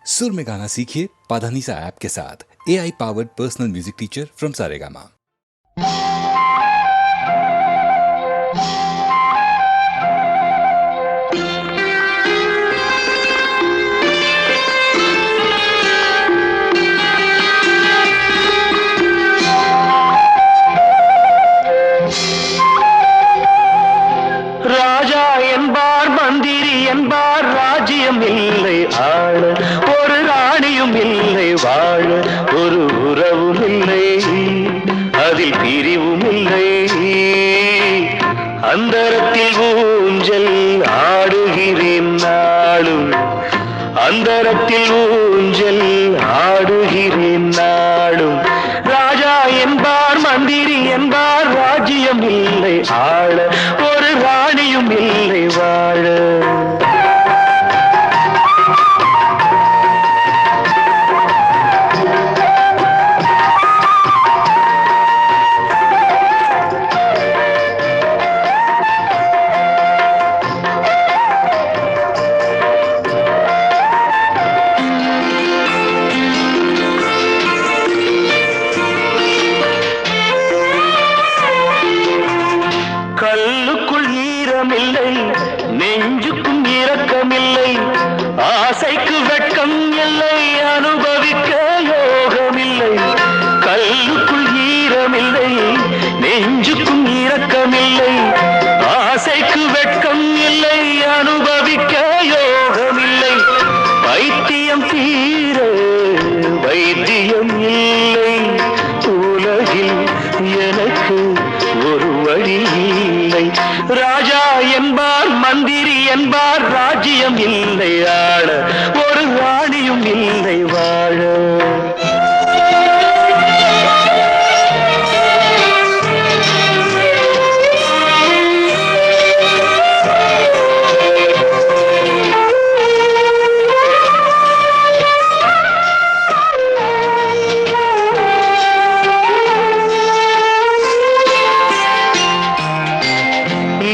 सुर में गाना सीखिए पाधानीसा ऐप के साथ। AI powered personal music teacher from Saregama. ராஜா என்பார் மந்திரி என்பார் ராஜ்யம் இல்லை ஆள, ஒரு ராணியும் இல்லை வாழ, ஒரு உறவும் இல்லை அதில் பிரிவும் இல்லை. அந்தரத்தில் ஊஞ்சல் ஆடுகிறேன் நாளும், அந்தரத்தில் ஊஞ்சல் ஆடுகிறேன் நாளும். ராஜா என்பார் மந்திரி என்பார் ராஜ்யம் இல்லை ஆள, ஒரு ராணியும் இல்லை வாழ. கல்லுக்குள் ஈரமில்லை, நெஞ்சுக்கும் இரக்கமில்லை, ஆசைக்கு வெட்கம் இல்லை, அனுபவிக்க யோகமில்லை. கல்லுக்குள் ஈரமில்லை, நெஞ்சுக்கும் இரக்கமில்லை, ஆசைக்கு வெட்கம் இல்லை, அனுபவிக்க யோகமில்லை. வைத்தியம் தீர வைத்தியம் இல்லை, உலகில் எனக்கு ஒரு வழி இல்லை. ராஜா என்பார் மந்திரி என்பார் ராஜ்யம் இல்லை ஆள, ஒரு ராணியும் இல்லை வாழ.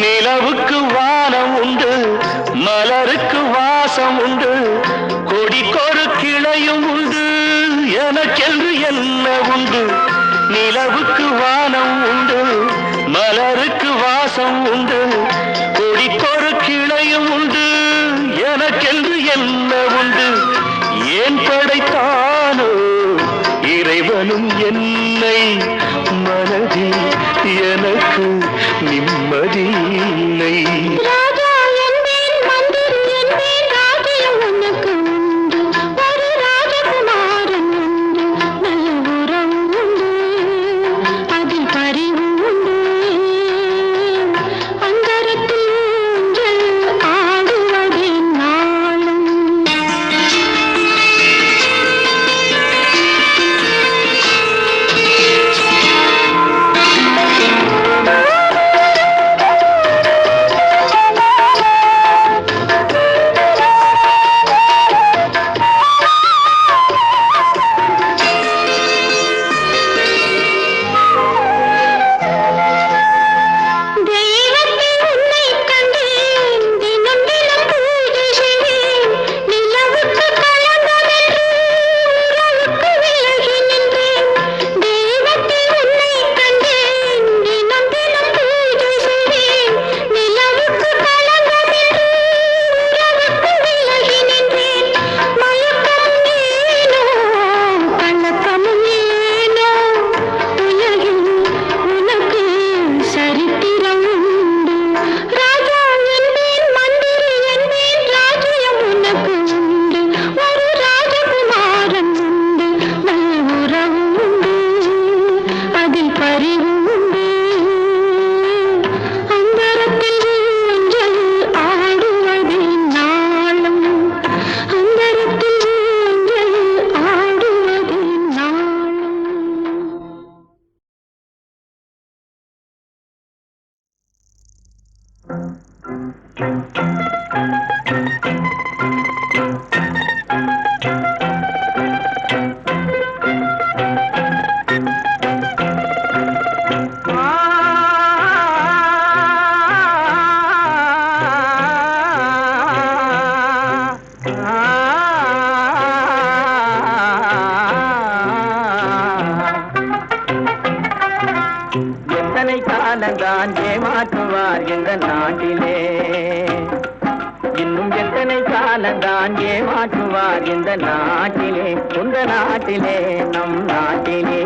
நிலவுக்கு வானம் உண்டு, மலருக்கு வாசம் உண்டு, கொடிக்கொரு கிளையும் உண்டு, எனக்கென்று என்ன உண்டு. நிலவுக்கு வானம் உண்டு, மலருக்கு வாசம் உண்டு, கொடிக்கொரு கிளையும் உண்டு, எனக்கென்று என்ன உண்டு. ஏன் படைத்தானோ இறைவனும் என்னை, மனதில் எனக்கு நிம்மதி இல்லை. ராஜா என்பேன் மந்திரி என்பேன் ராஜ்யம் உனக்கு உண்டு, ஒரு ராஜகுமாரன் உண்டு, நல்ல உறவு உண்டு, அதில் பரிவு உண்டு. அந்தரத்தில் ஊஞ்சல் ஆடுவதே நாளும். காலந்தான் ஏமாற்றுவார் இந்த நாட்டிலே. இன்னும் எத்தனை காலந்தான் ஏமாற்றுவார் இந்த நாட்டிலே, உந்த நாட்டிலே, நம் நாட்டிலே.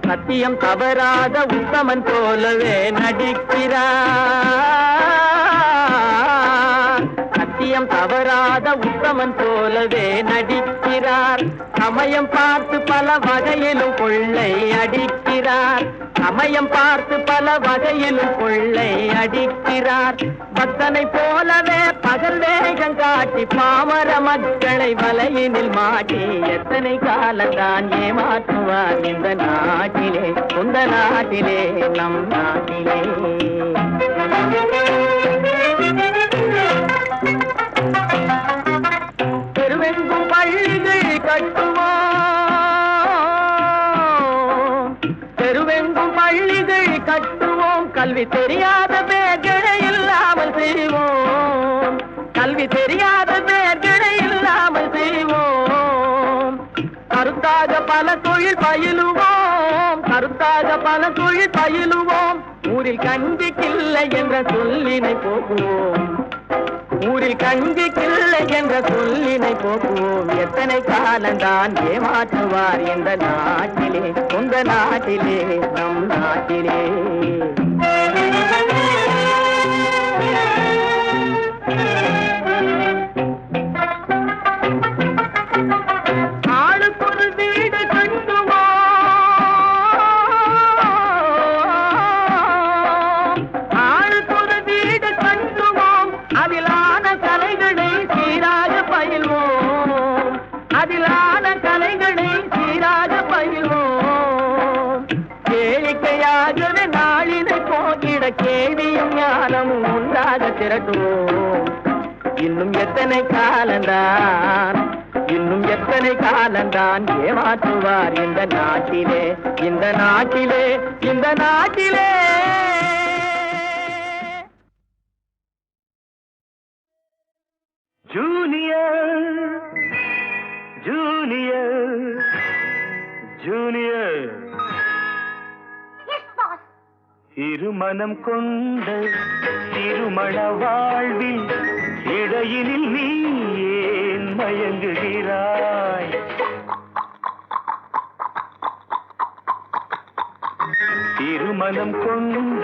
சத்தியம் தவறாத உத்தமன் போலவே நடிக்கிறார். சத்தியம் தவறாத உத்தமன் போலவே நடிக்கிறார். சமயம் பார்த்து பல வகையிலும் கொள்ளை அடிக்கிறார். சமயம் பார்த்து பல வகையிலும் கொள்ளை அடிக்கிறார். பக்தனை போலவே பகல் வேகம் காட்டி பாமர மக்களை வலையினில் மாட்டி எத்தனை காலந்தான் ஏமாற்றுவார் இந்த நாட்டிலே, உந்த நாட்டிலே, நம் நாட்டிலே. தெருவெங்கும் பள்ளிகள் கட்டுவோம், தெருவெங்கும் பள்ளிகள் கட்டுவோம். கல்வி தெரியாத பேர்களை இல்லாமல் செய்வோம், கல்வி தெரியாத பேர்களை இல்லாமல் செய்வோம். கருத்தாக பல தொழில் பயிலுவோம், கருத்தாக பல தொழில் பயிலுவோம். ஊரில் கஞ்சிக்கில்லை என்ற சொல்லினை போக்குவோம், ஊரில் கஞ்சிக்கில்லை என்ற சொல்லினை போக்குவோம். எத்தனை காலந்தான் ஏமாற்றுவார் இந்த நாட்டிலே, உந்த நாட்டிலே, நம் நாட்டிலே. ஆளுக்கொரு வீடு கட்டுவோம், ஆளுக்கொரு வீடு கட்டுவோம். அதிலான கலைகளை சீராக பயில்வோம், அதிலான கலைகளை சீராக பயில்வோம். கேளிக்கையாகவே நாளினை போக்கிட கேள்வியும் ஞானமும் உண்டாக திரட்டுவோம். இன்னும் எத்தனை காலந்தான், இன்னும் எத்தனை காலந்தான் ஏமாற்றுவார் இந்த நாட்டிலே, இந்த நாட்டிலே, இந்த நாட்டிலே. ஜூனியர் ஜூனியர் ஜூனியர் இருமனம் கொண்ட திருமண வாழ்வில் இடையினில் நீ ஏன் மயங்குகிறாய்? திருமணம் கொண்ட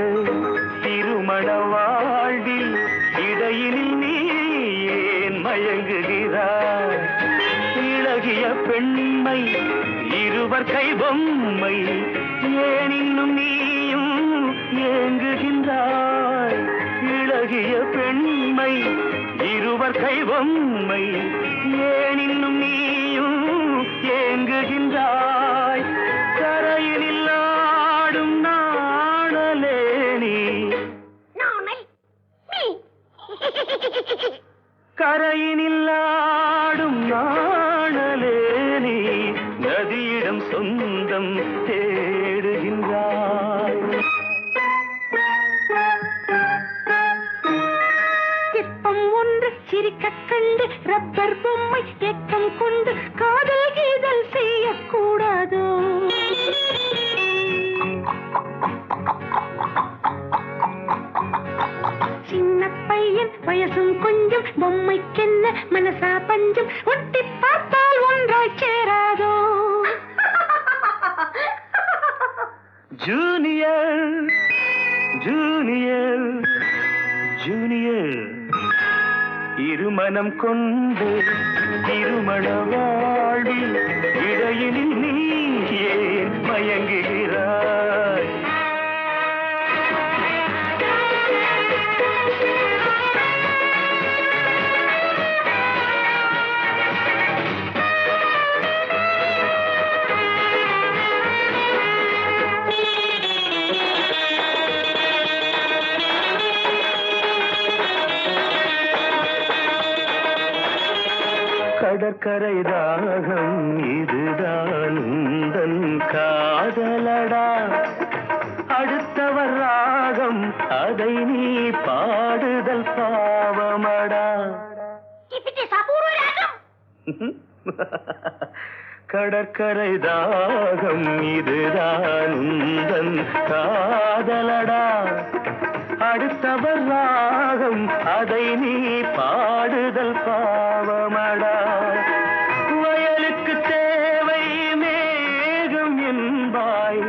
திருமண வாழ்வில் இடையினில் நீ ஏன் மயங்குகிறாய்? இளகிய பெண்மை இருவர் கை பொம்மை ஏன் இன்னும் நீயும் ஏங்குகின்றாய்? இளகிய பெண்மை இருவர் கை பொம்மை ஏன் இன்னும் நீயும் ஏங்குகின்றாய்? கரையினில் ஆடும் நாணலே நீ, கரையினில் ஆடும் நாணலே நீ, நதியிடம் சொந்தம் தேடுகின்றாய். சிற்பம் ஒன்று சிரிக்க கண்டு ரப்பர் பொம்மை ஏக்கம் கொண்டு காதல் கீதல் செய்யக்கூடாதோ? சின்ன பையன் வயசும் கொஞ்சம் பொம்மைக்கென்ன மனசா பஞ்சம் ஒட்டி பார்த்தால் ஒன்றாய் சேராதோ? ஜூனியர் ஜூனியர் ஜூனியர் இருமனம் கொண்டு திருமண வாழ்வில் இடையினில் நீ ஏன் மயங்குகிறாய்? கடற்கரை தாகம் இதுதான் உந்தன் காதலடா, அடுத்தவர் ராகம் அதை நீ பாடுதல் பாவமடா. கடற்கரை தாகம் இதுதான் உந்தன் காதலடா. அடுத்தவர் ராகம் அதை நீ பாடுதல் பாவமடா. வயலுக்கு தேவை மேகம் என்பாய்,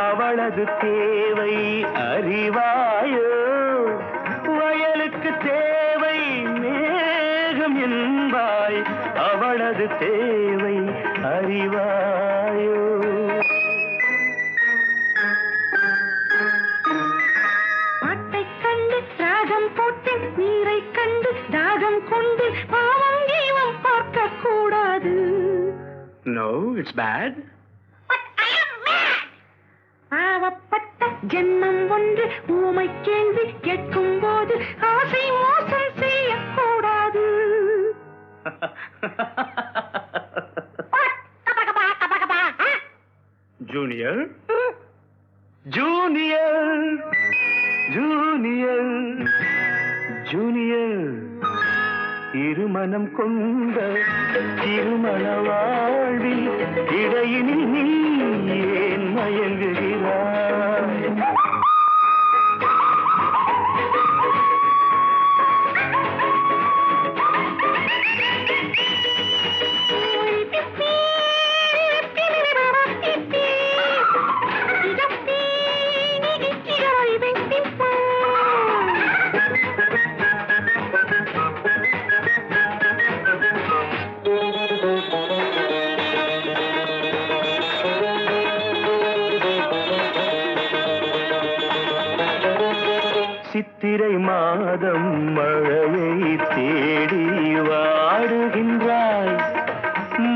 அவளது தேவை அறிவாயோ. வயலுக்கு தேவை மேகம் என்பாய், அவளது தேவை அறிவாயோ. பாட்டை கண்டு ராகம் போட்டு நீரை கண்டு தாகம் கொண்டு பாவம் ஜீவம் பார்க்க கூடாது. No, it's bad. பாவப்பட்ட ஜென்மம் ஒன்று ஊமை கேள்வி கேட்கும் போது ஆசை மோசம் செய்யக்கூடாது. Junior, Junior, Junior, Junior. இருமனம் கொண்ட திருமண வாழ்வில் இடையினில் நீ ஏன் மயங்குகிறாய்? சித்திரை மாதம் மழையை தேடி வாடுகின்றாய்,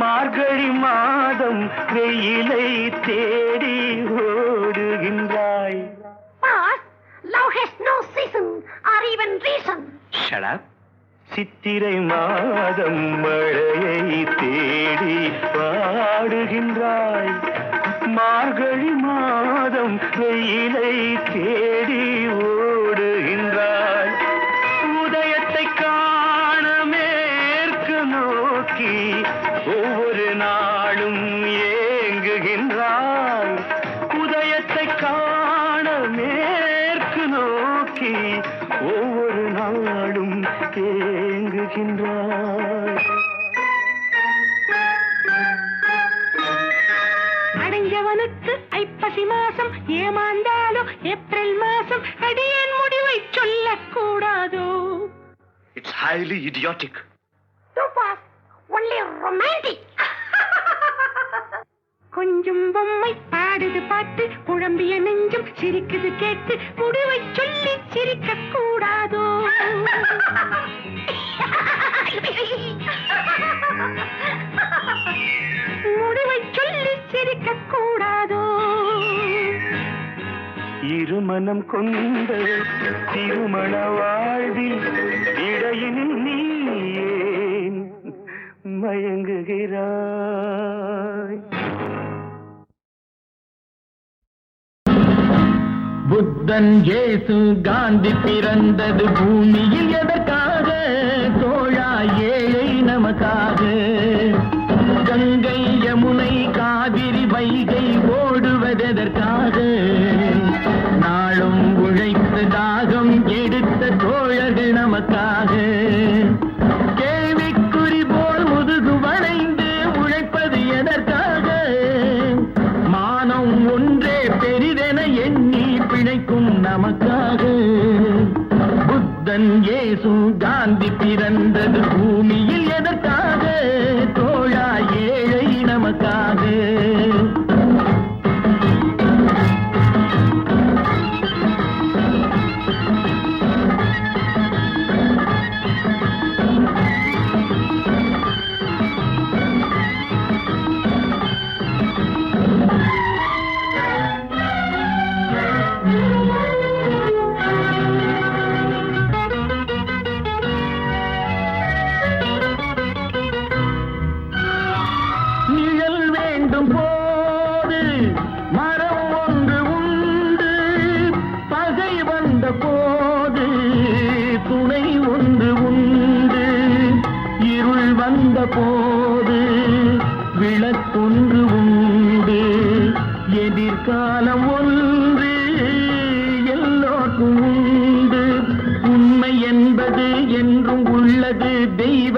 மார்கழி மாதம் வெயிலை தேடி ஓடுகின்றாய். Love has no season or even reason. Shut up. சித்திரை மாதம் மழையை தேடி வாடுகின்றாய், மார்கழி மாதம் வெயிலை தேடி ஓடுகின்றாய். உதயத்தை காண மேற்கு நோக்கி ஒவ்வொரு நாளும் ஏங்குகின்றாய். உதயத்தை காண மேற்கு நோக்கி ஒவ்வொரு நாளும் ஏங்குகின்றாய். அடைஞ்சவனுக்கு ஐப்பசி மாசம் ஏமாந்தாலோ ஏப்ரல் மாசம் அடியேன் முடிவை சொல்லக்கூடாதோ. It's highly idiotic. Only romantic. கொஞ்சம் பொம்மை பாடுது பாட்டு, குழம்பிய நெஞ்சும் சிரிக்குது கேட்டு, முடிவை சொல்லி சிரிக்க கூடாதோ. முடிவை சொல்லி சிரிக்க கூடாதோ. இருமனம் கொண்ட திருமண வாழ்வில் இடையினில் நீ ஏன் மயங்குகிறாய்? புத்தன் இயேசு காந்தி பிறந்தது பூமியில் எதற்காக? தோழா ஏழை நமக்காக. கங்கை யமுனை காவிரி வைகை ஓடுவதற்காக? நாளும் உழைத்து தாகம் எடுத்த தோழர்கள் நமக்காக. கேள்விக்குறி போல் முதுகு வளைந்து உழைப்பது எதற்காக? மானம் ஒன்றே பெரிதென எண்ணி பிழைக்கும் நமக்காக. புத்தன் இயேசு காந்தி பிறந்தது பூமியில் எதற்காக? தோழா ஏழை நமக்காக.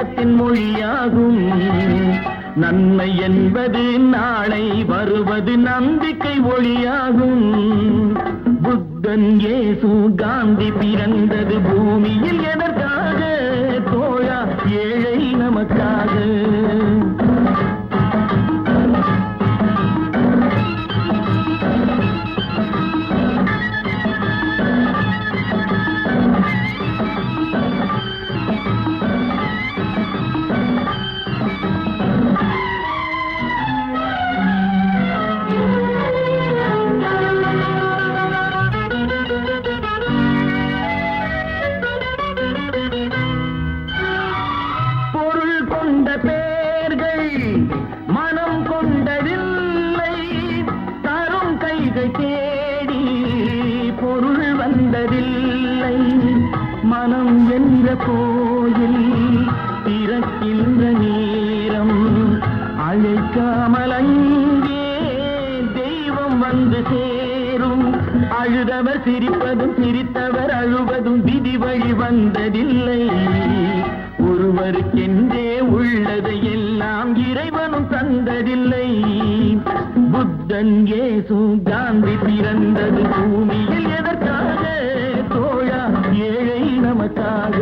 தெய்வத்தின் மொழியாகும். நன்மை என்பது நாளை வருவது நம்பிக்கை ஒளியாகும். புத்தன் இயேசு காந்தி பிறந்தது பூமியில் எதற்காக? தோழா, ஏழை நமக்காக. மனம் என்ற கோயில் திறக்கின்ற நேரம் அழைக்காமல் அங்கே தெய்வம் வந்து சேரும். அழுதவர் சிரிப்பதும் சிரித்தவர் அழுவதும் விதி வழி வந்ததில்லை. ஒருவருக்கென்றே உள்ளதை எல்லாம் இறைவனும் தந்ததில்லை. புத்தன் இயேசு காந்தி பிறந்தது பூமியில் எதற்காக? தோழா, ஏழை நமக்காக.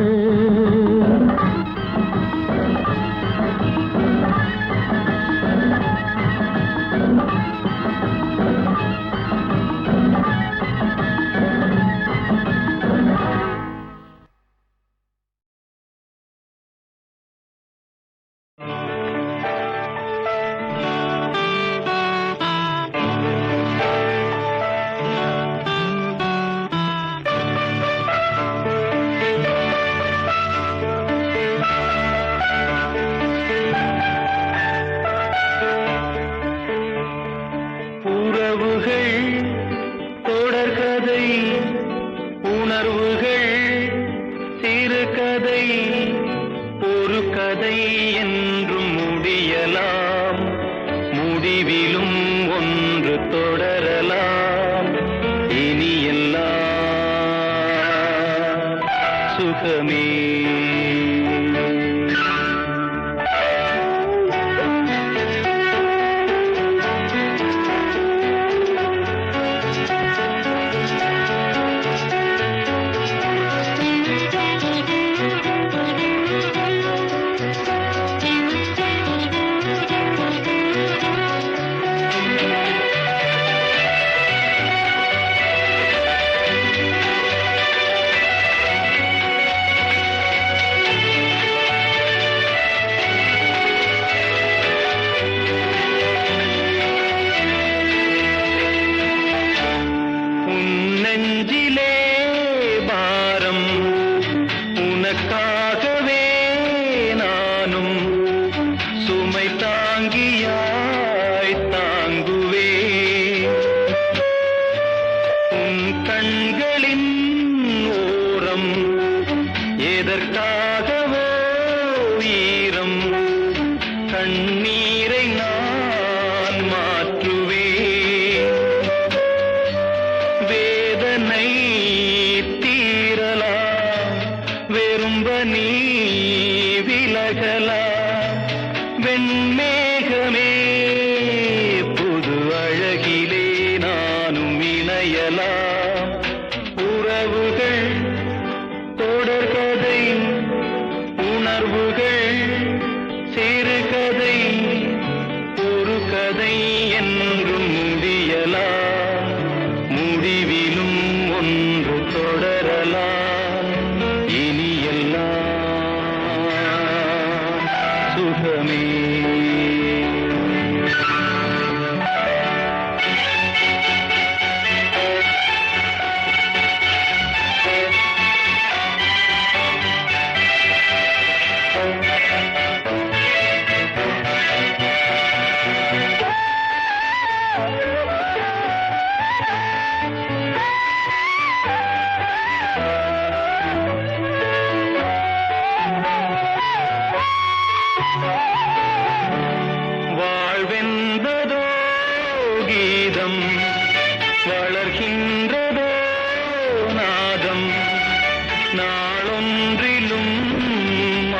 நாளொன்றிலும்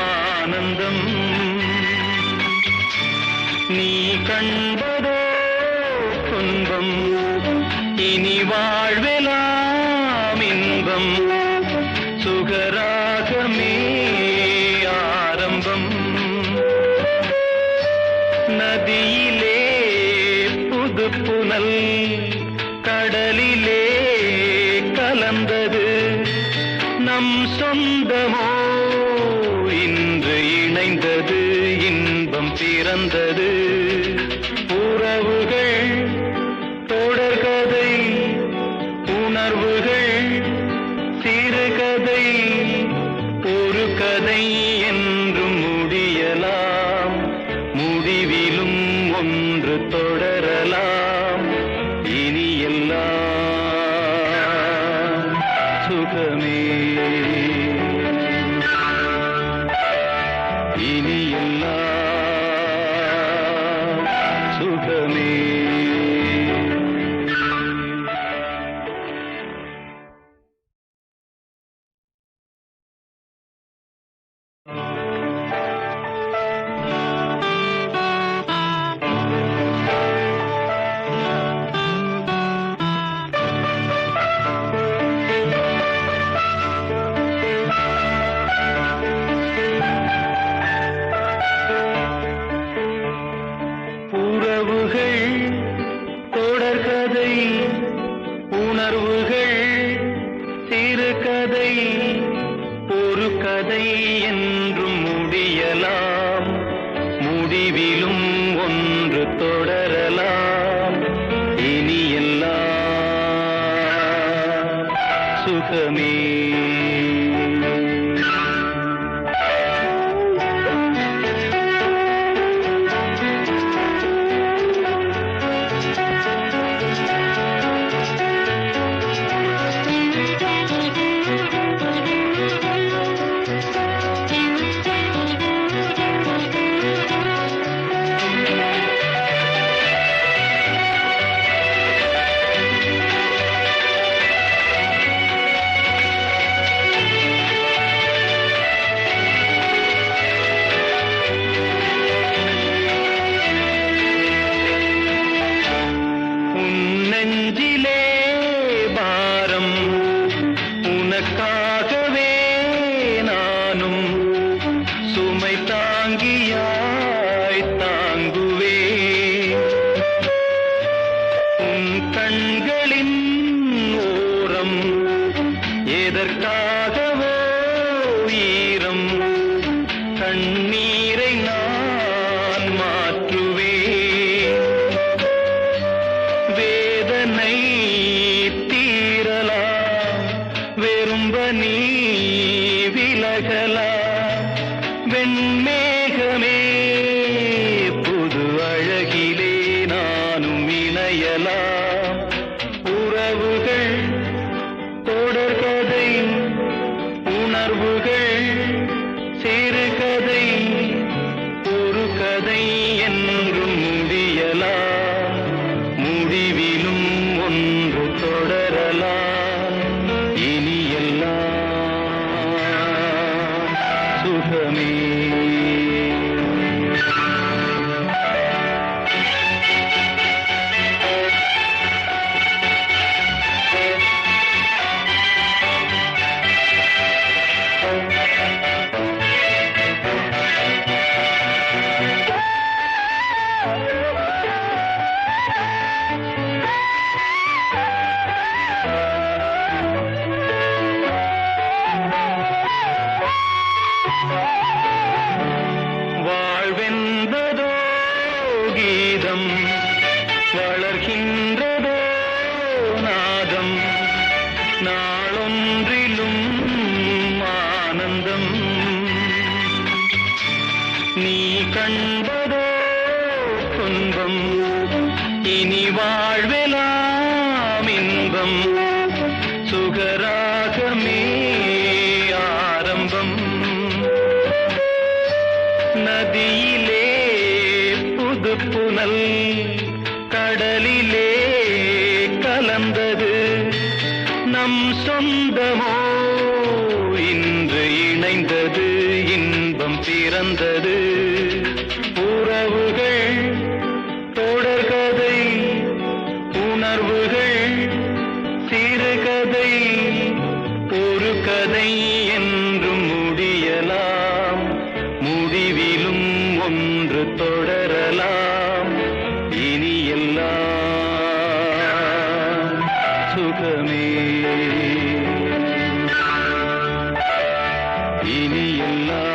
ஆனந்தம் நீ கண்பதோ துன்பம் இனி வாழ்வெலாம் இன்பம் சுகராகமே ஆரம்பம் நதியிலே புது புனல் கடலிலே கலந்தது நம் சொந்தமோ இன்று இணைந்தது இன்பம் பிறந்தது உறவுகள் தொடர்கதை உணர்வுகள் சிறுகதை ஒரு கதை என்றும் முடியலாம் முடிவிலும் ஒன்று தொடரலாம் இனி எல்லாம் சுகமே இனி எல்லாம் சுகமே உறவுகள் தொடர்கதை உணர்வுகள் சிறுகதை ஒரு கதை என்றும் முடியலாம் முடிவிலும் ஒன்று தொடரலாம் இனி எல்லாம் சுகமே நெஞ்சிலே பாரம் உனக்காகவே நானும் சுமை தாங்கியாய் தாங்குவே உன் கண்களின் ஓரம் எதற்காகவோ ஈரம் கண்ணீரை நான் மாற்றுவேன் வேதனை தீரலாம் வெறும்ப நீ விலகலாம் வெண்மேகமே புது அழகிலே நானும் இணையலாம் உறவுகள் தொடர்கதை உணர்வுகள் சிறுகதை ஒரு கதை என்றும் முடியலாம் முடிவிலும் ஒன்று தொடரலாம் இனி எல்லாம் சுகமே வாழ்வென்பதோ கீதம் வளர்கின்றதோ நாதம் நாளொன்றிலும் ஆனந்தம் நீ கண்பதோ துன்பம் இனி வாழ்வெலாம் இன்பம் சுகராகமே ஆரம்பம் நதியிலே புது புனல் கடலிலே கலந்தது நம் சொந்தமோ இன்று இணைந்தது இன்பம் பிறந்தது உறவுகள் கதை என்றும் முடியலாம், முடிவிலும் ஒன்று தொடரலாம். இனி எல்லாம் சுகமே, இனி எல்லாம்